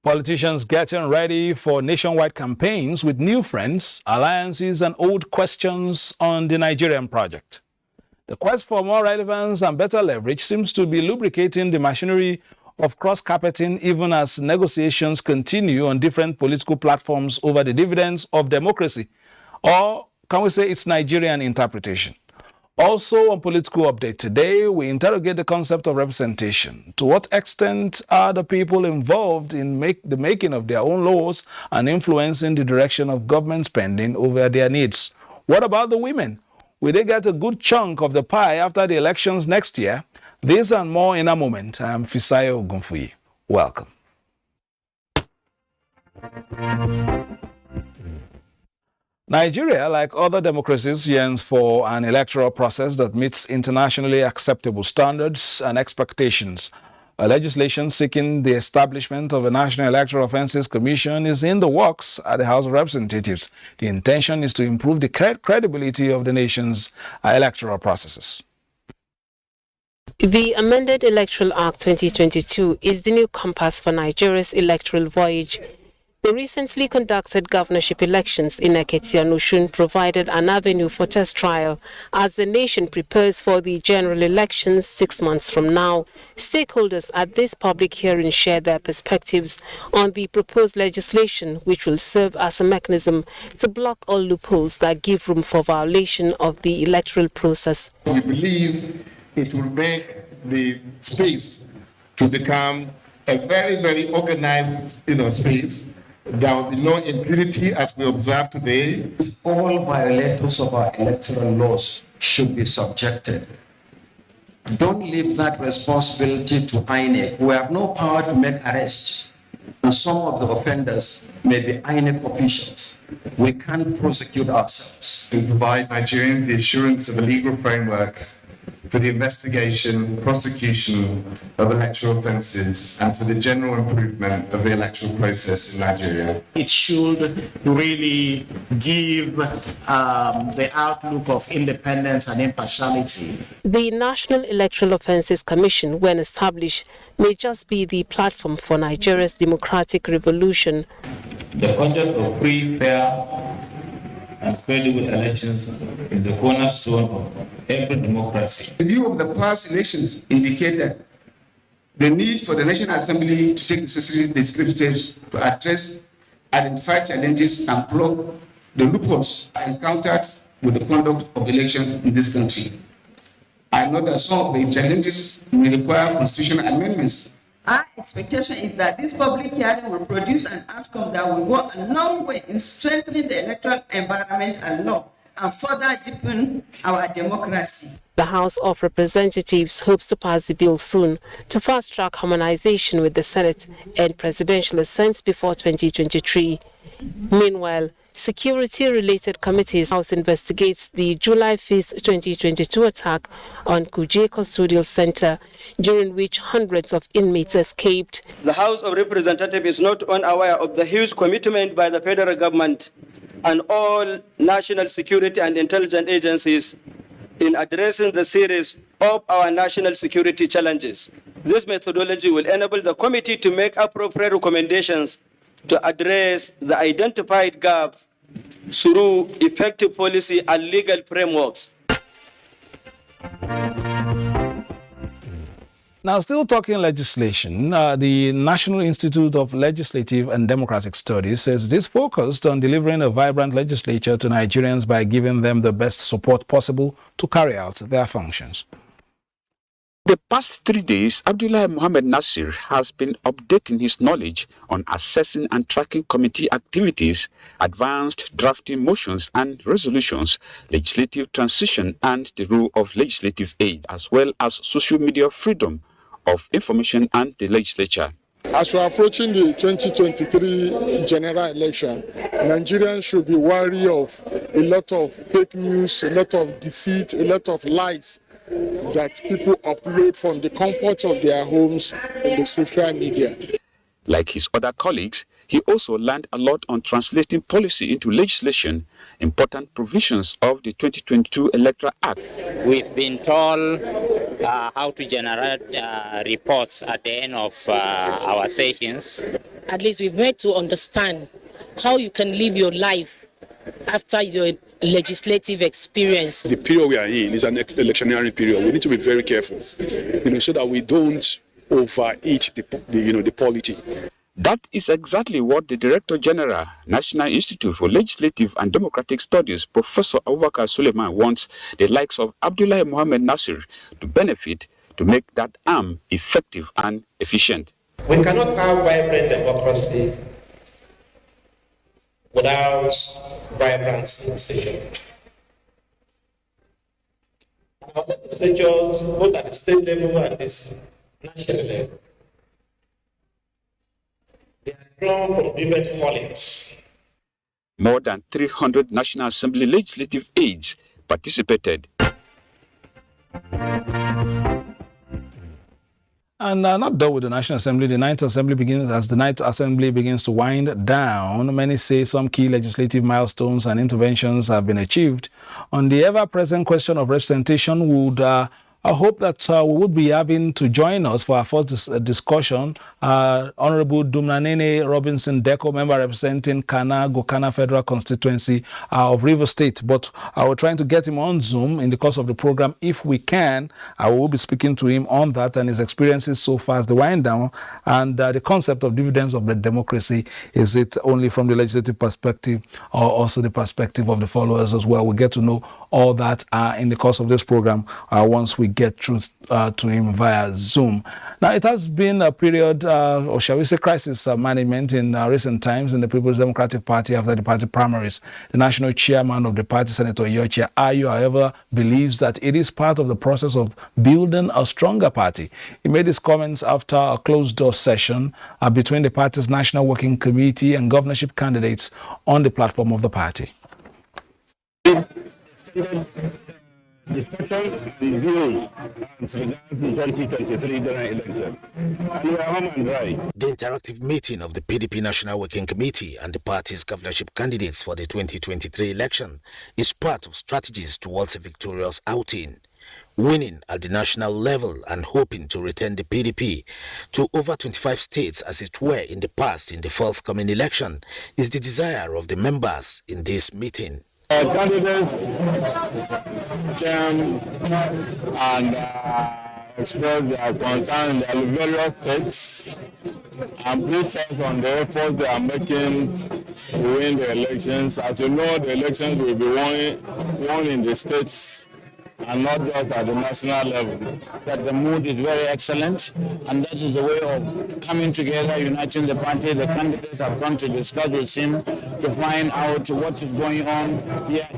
Politicians getting ready for nationwide campaigns with new friends, alliances, and old questions on the Nigerian project. The quest for more relevance and better leverage seems to be lubricating the machinery of cross-carpeting even as negotiations continue on different political platforms over the dividends of democracy. Or can we say it's Nigerian interpretation? Also on Political Update today, we interrogate the concept of representation. To what extent are the people involved in the making of their own laws and influencing the direction of government spending over their needs? What about the women? Will they get a good chunk of the pie after the elections next year? This and more in a moment. I am Fisayo Ogunfuyi. Welcome. Nigeria, like other democracies, yearns for an electoral process that meets internationally acceptable standards and expectations. A legislation seeking the establishment of a National Electoral Offences Commission is in the works at the House of Representatives. The intention is to improve the credibility of the nation's electoral processes. The amended Electoral Act 2022 is the new compass for Nigeria's electoral voyage. The recently conducted governorship elections in Ekiti and Osun provided an avenue for test trial as the nation prepares for the general elections 6 months from now. Stakeholders at this public hearing shared their perspectives on the proposed legislation, which will serve as a mechanism to block all loopholes that give room for violation of the electoral process. We believe it will make the space to become a very, very organized, space. There will be no impunity as we observe today. All violators of our electoral laws should be subjected. Don't leave that responsibility to INEC. We have no power to make arrests. And some of the offenders may be INEC officials. We can't prosecute ourselves. To provide Nigerians the assurance of a legal framework for the investigation, prosecution of electoral offences and for the general improvement of the electoral process in Nigeria. It should really give the outlook of independence and impartiality. The National Electoral Offences Commission, when established, may just be the platform for Nigeria's democratic revolution. The conduct of free, fair, and credible elections is the cornerstone of every democracy. The view of the past elections indicate that the need for the National Assembly to take necessary legislative steps to address, identify challenges and plug the loopholes encountered with the conduct of elections in this country. I know that some of the challenges may require constitutional amendments. Our expectation is that this public hearing will produce an outcome that will go a long way in strengthening the electoral environment and law and further deepen our democracy. The House of Representatives hopes to pass the bill soon to fast-track harmonization with the Senate and presidential assent before 2023. Meanwhile, security-related committees House investigates the July 5th, 2022 attack on Kuje Custodial Center, during which hundreds of inmates escaped. The House of Representatives is not unaware of the huge commitment by the federal government and all national security and intelligence agencies in addressing the series of our national security challenges. This methodology will enable the committee to make appropriate recommendations to address the identified gap through effective policy and legal frameworks. Now, still talking legislation, the National Institute of Legislative and Democratic Studies says this focused on delivering a vibrant legislature to Nigerians by giving them the best support possible to carry out their functions. The past 3 days, Abdullah Mohammed Nasir has been updating his knowledge on assessing and tracking committee activities, advanced drafting motions and resolutions, legislative transition and the role of legislative aid, as well as social media freedom of information and the legislature. As we're approaching the 2023 general election, Nigerians should be wary of a lot of fake news, a lot of deceit, a lot of lies that people upload from the comfort of their homes in the social media. Like his other colleagues, he also learned a lot on translating policy into legislation, important provisions of the 2022 Electoral Act. We've been told how to generate reports at the end of our sessions. At least we've made to understand how you can live your life after your legislative experience. The period we are in is an electioneering period. We need to be very careful, so that we don't overeat the polity. That is exactly what the Director General, National Institute for Legislative and Democratic Studies, Professor Abubakar Suleiman, wants the likes of Abdullahi Mohammed Nasir to benefit to make that arm effective and efficient. We cannot have vibrant democracy without vibrant legislation. Our legislatures, both at the state level and the national level, they are drawn from different callings. More than 300 National Assembly legislative aides participated. And not done with the National Assembly. The Ninth Assembly begins to wind down. Many say some key legislative milestones and interventions have been achieved. On the ever-present question of representation, I hope that we would be having to join us for our first discussion. Honorable Dumnanene Robinson Deco, member representing Gokana Federal Constituency of Rivers State. But we're trying to get him on Zoom in the course of the program. If we can, I will be speaking to him on that and his experiences so far as the wind down and the concept of dividends of the democracy. Is it only from the legislative perspective or also the perspective of the followers as well? We'll get to know all that in the course of this program once we get through to him via Zoom. Now, it has been a period, or shall we say crisis management in recent times in the People's Democratic Party after the party primaries. The national chairman of the party, Senator Yochia Ayu, however, believes that it is part of the process of building a stronger party. He made his comments after a closed-door session between the party's National Working Committee and governorship candidates on the platform of the party. Discussion and views as regards the 2023 general election. And we are home and dry. The interactive meeting of the PDP National Working Committee and the party's governorship candidates for the 2023 election is part of strategies towards a victorious outing. Winning at the national level and hoping to return the PDP to over 25 states as it were in the past in the forthcoming election is the desire of the members in this meeting. Candidates came and expressed their concern in their various states and briefed us on the efforts they are making to win the elections. As you know, the elections will be won in the states and not just at the national level. That the mood is very excellent, and that is the way of coming together, uniting the party. The candidates have gone to discuss with him to find out what is going on.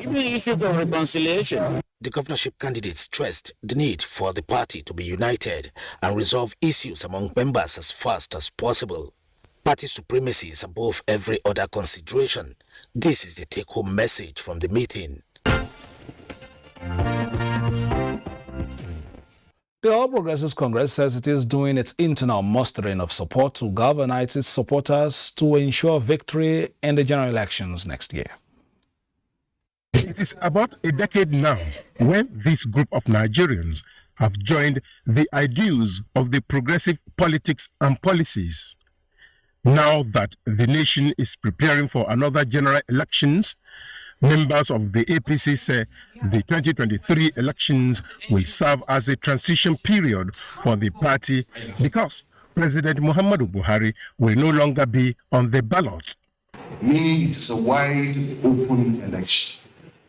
Even issues of reconciliation. The governorship candidates stressed the need for the party to be united and resolve issues among members as fast as possible. Party supremacy is above every other consideration. This is the take-home message from the meeting. The All Progressives Congress says it is doing its internal mustering of support to galvanize its supporters to ensure victory in the general elections next year. It is about a decade now when this group of Nigerians have joined the ideals of the progressive politics and policies. Now that the nation is preparing for another general elections, members of the APC say the 2023 elections will serve as a transition period for the party because President Muhammadu Buhari will no longer be on the ballot. Meaning it is a wide open election.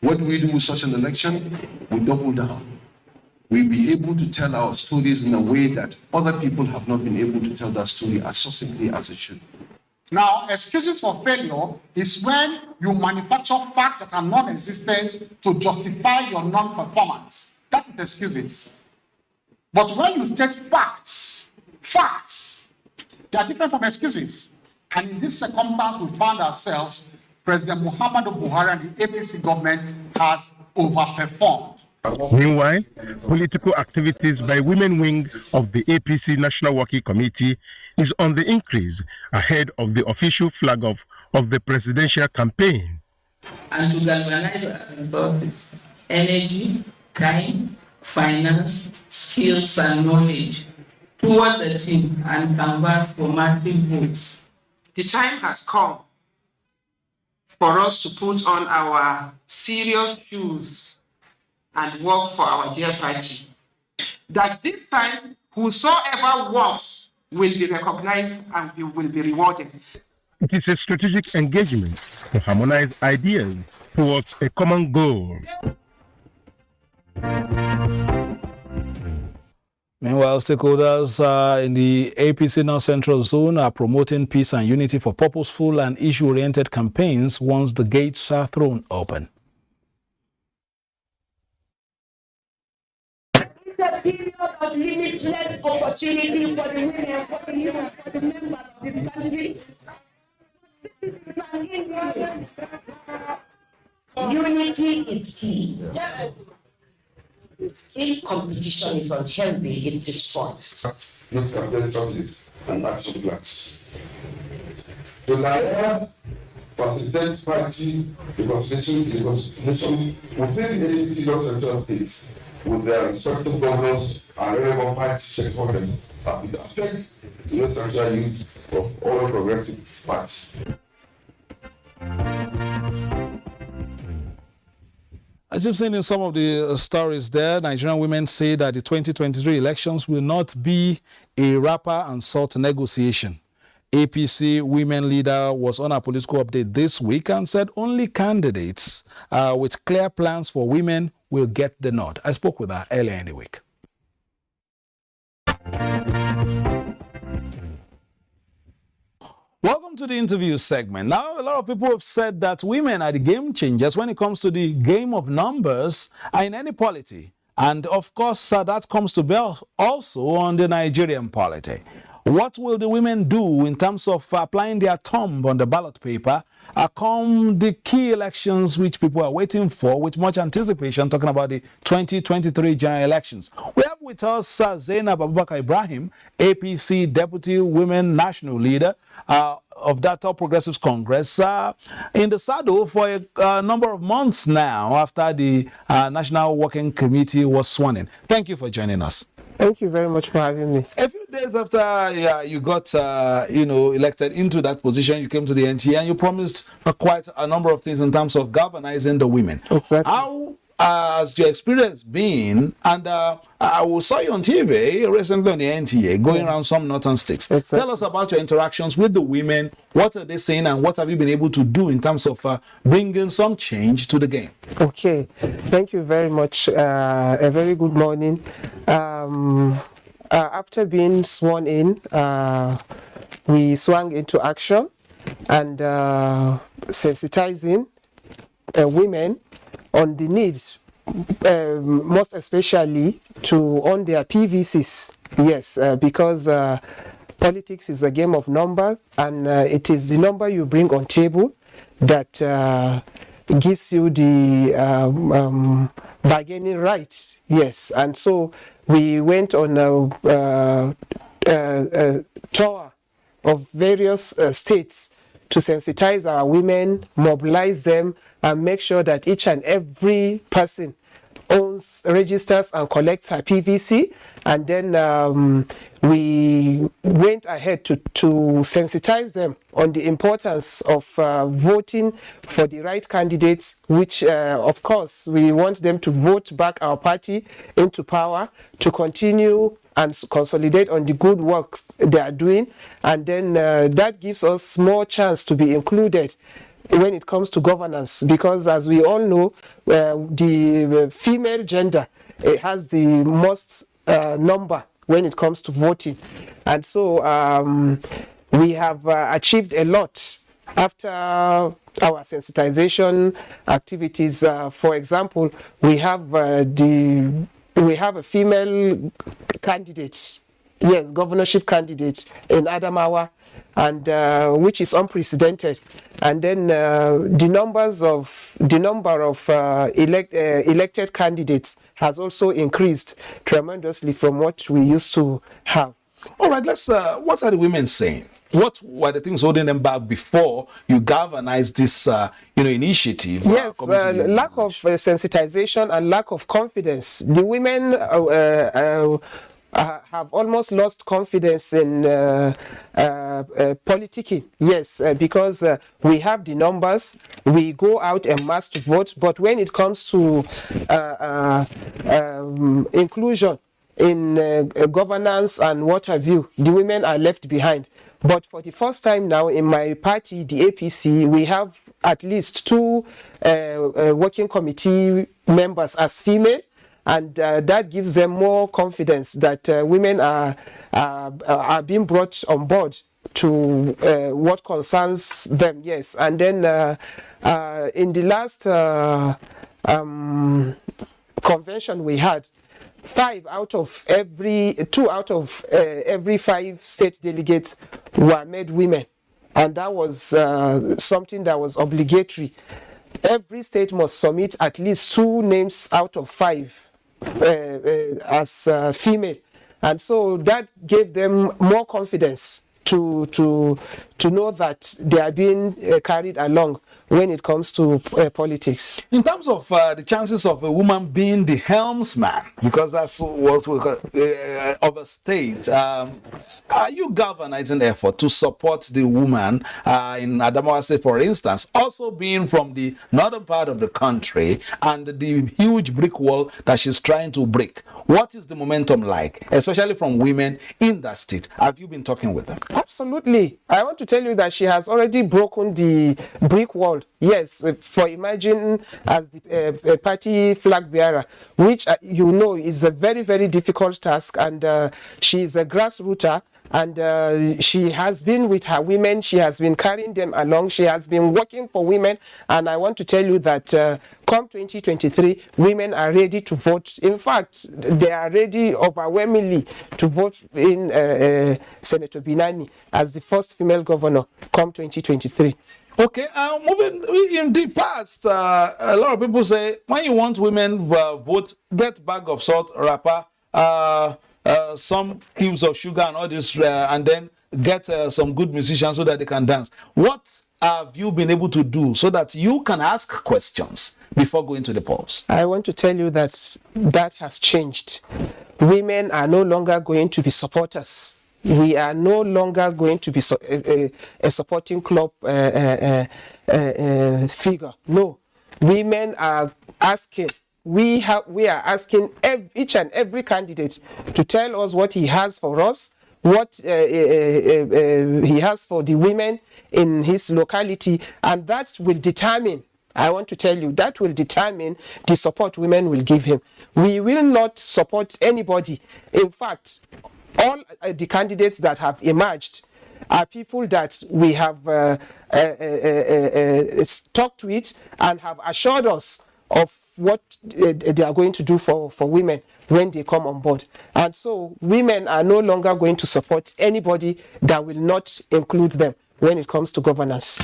What do we do with such an election? We double down. We'll be able to tell our stories in a way that other people have not been able to tell that story as succinctly as it should. Now, excuses for failure is when you manufacture facts that are non-existent to justify your non-performance. That is excuses. But when you state facts, they are different from excuses. And in this circumstance, we found ourselves, President Muhammadu Buhari and the APC government has overperformed. Meanwhile, political activities by women wing of the APC National Working Committee is on the increase ahead of the official flag off of the presidential campaign. And to galvanize our resources, energy, time, finance, skills, and knowledge toward the team and canvas for massive votes. The time has come for us to put on our serious shoes and work for our dear party. That this time, whosoever works will be recognized and will be rewarded. It is a strategic engagement to harmonize ideas towards a common goal. Meanwhile, stakeholders in the APC North Central Zone are promoting peace and unity for purposeful and issue-oriented campaigns once the gates are thrown open. It's a period of limitless opportunity for the women, for the youth, for the members of this country. Unity is key. If competition is unhealthy, it destroys. Youth campaign strategies and action plans. The Nigeria facilitates party reconciliation within any serious central states with their respective governors and relevant party stakeholders that it affects the North Central youth of all progressive parties. As you've seen in some of the stories there, Nigerian women say that the 2023 elections will not be a wrapper and salt negotiation. APC women leader was on a political update this week and said only candidates with clear plans for women will get the nod. I spoke with her earlier in the week. Welcome to the interview segment. Now, a lot of people have said that women are the game changers when it comes to the game of numbers in any polity. And of course, that comes to bear also on the Nigerian polity. What will the women do in terms of applying their thumb on the ballot paper come the key elections which people are waiting for with much anticipation, talking about the 2023 general elections? We have with us Zainab Abubakar Ibrahim, APC Deputy Women National Leader of that All Progressives Congress, in the saddle for a number of months now after the National Working Committee was sworn in. Thank you for joining us. Thank you very much for having me. A few days after you got elected into that position, you came to the NTA and you promised quite a number of things in terms of galvanizing the women. Exactly. How has your experience been? And I saw you on TV recently on the NTA going around some northern states. Exactly. Tell us about your interactions with the women. What are they saying and what have you been able to do in terms of bringing some change to the game? Okay, thank you very much. A very good morning. After being sworn in, we swung into action and sensitizing women on the needs, most especially to own their PVCs. Yes, because politics is a game of numbers, and it is the number you bring on table that gives you the bargaining rights. Yes, and so we went on a tour of various states to sensitize our women, mobilize them, and make sure that each and every person owns, registers, and collects her PVC. And then we went ahead to sensitize them on the importance of voting for the right candidates, which, of course, we want them to vote back our party into power to continue and consolidate on the good work they are doing. And then that gives us more chance to be included when it comes to governance, because as we all know, the female gender has the most number when it comes to voting. And so we have achieved a lot after our sensitization activities. For example, we have a female candidate Yes, governorship candidates in Adamawa, and which is unprecedented. And then the number of elected candidates has also increased tremendously from what we used to have. All right, let's. What are the women saying? What were the things holding them back before you galvanized this, initiative? Yes, lack of sensitization and lack of confidence. The women have almost lost confidence in politicking. Yes, because we have the numbers, we go out en masse to vote, but when it comes to inclusion in governance and what have you, the women are left behind. But for the first time now in my party, the APC, we have at least 2 working committee members as female, and that gives them more confidence that women are being brought on board to what concerns them. Yes, and then in the last convention we had, 2 out of every 5 state delegates were made women, and that was something that was obligatory. Every state must submit at least 2 names out of 5 as female, and so that gave them more confidence to know that they are being carried along when it comes to politics. In terms of the chances of a woman being the helmsman, because that's what we call of a state, are you galvanizing the effort to support the woman in Adamawa State, for instance, also being from the northern part of the country and the huge brick wall that she's trying to break? What is the momentum like, especially from women in that state? Have you been talking with them? Absolutely. I want to tell you that she has already broken the brick wall. Yes, for imagine as the party flag bearer, which is a very, very difficult task, and she is a grassrooter, and she has been with her women, she has been carrying them along, she has been working for women, and I want to tell you that come 2023, women are ready to vote. In fact, they are ready overwhelmingly to vote in Senator Binani as the first female governor come 2023. Okay, moving in the past, a lot of people say when you want women vote, get bag of salt, wrapper, some cubes of sugar and all this, and then get some good musicians so that they can dance. What have you been able to do so that you can ask questions before going to the polls? I want to tell you that that has changed. Women are no longer going to be supporters. We are no longer going to be a supporting club figure. No, women are asking. We are asking each and every candidate to tell us what he has for us, what he has for the women in his locality, and that will determine. I want to tell you that will determine the support women will give him. We will not support anybody. In fact, all the candidates that have emerged are people that we have talked with and have assured us of what they are going to do for women when they come on board. And so women are no longer going to support anybody that will not include them when it comes to governance.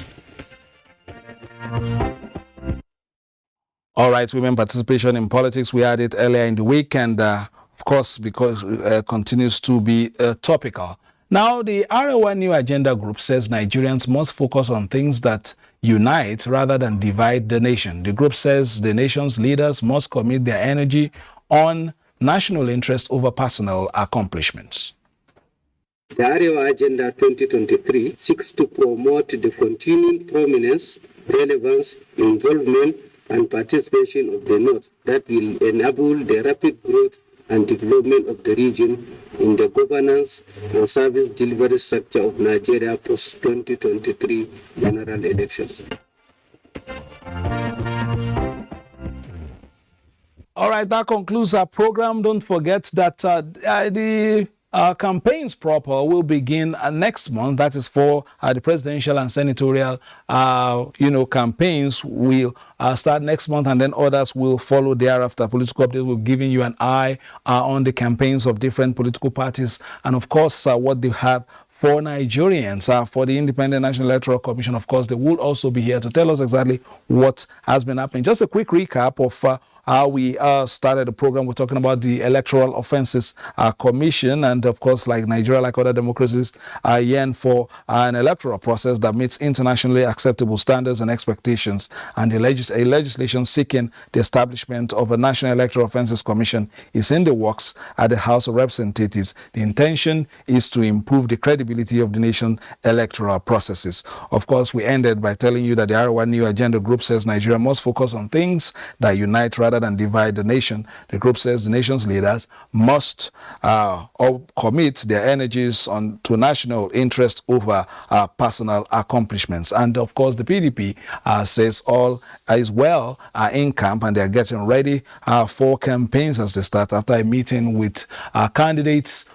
All right, women participation in politics, we had it earlier in the week, and of course, because continues to be topical. Now, the Arewa New Agenda Group says Nigerians must focus on things that unite rather than divide the nation. The group says the nation's leaders must commit their energy on national interest over personal accomplishments. The Arewa Agenda 2023 seeks to promote the continuing prominence, relevance, involvement, and participation of the North that will enable the rapid growth and development of the region in the governance and service delivery sector of Nigeria post-2023 general elections. All right, that concludes our program. Don't forget that the Campaigns proper will begin next month. That is for the presidential and senatorial, campaigns will start next month, and then others will follow thereafter. Political Update will giving you an eye on the campaigns of different political parties, and of course what they have for Nigerians. For the Independent National Electoral Commission, of course, they will also be here to tell us exactly what has been happening. Just a quick recap of how we started the program. We're talking about the Electoral Offenses Commission, and of course, like Nigeria, like other democracies, yearn for an electoral process that meets internationally acceptable standards and expectations, and a legislation seeking the establishment of a National Electoral Offenses Commission is in the works at the House of Representatives. The intention is to improve the credibility of the nation's electoral processes. Of course, we ended by telling you that the Arewa New Agenda Group says Nigeria must focus on things that unite rather than divide the nation. The group says the nation's leaders must commit their energies to national interest over personal accomplishments. And of course, the PDP says all is well in camp, and they're getting ready for campaigns as they start after a meeting with candidates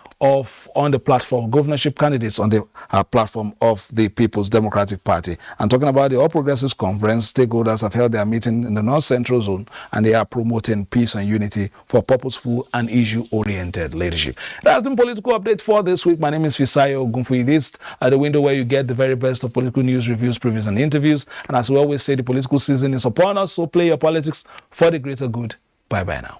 on the platform, governorship candidates on the platform of the People's Democratic Party. And talking about the All Progressives Conference, stakeholders have held their meeting in the North Central Zone, and they are promoting peace and unity for purposeful and issue-oriented leadership. That's been Political Update for this week. My name is Fisayo Ogunfuyi. This is the window where you get the very best of political news, reviews, previews, and interviews. And as we always say, the political season is upon us, so play your politics for the greater good. Bye-bye now.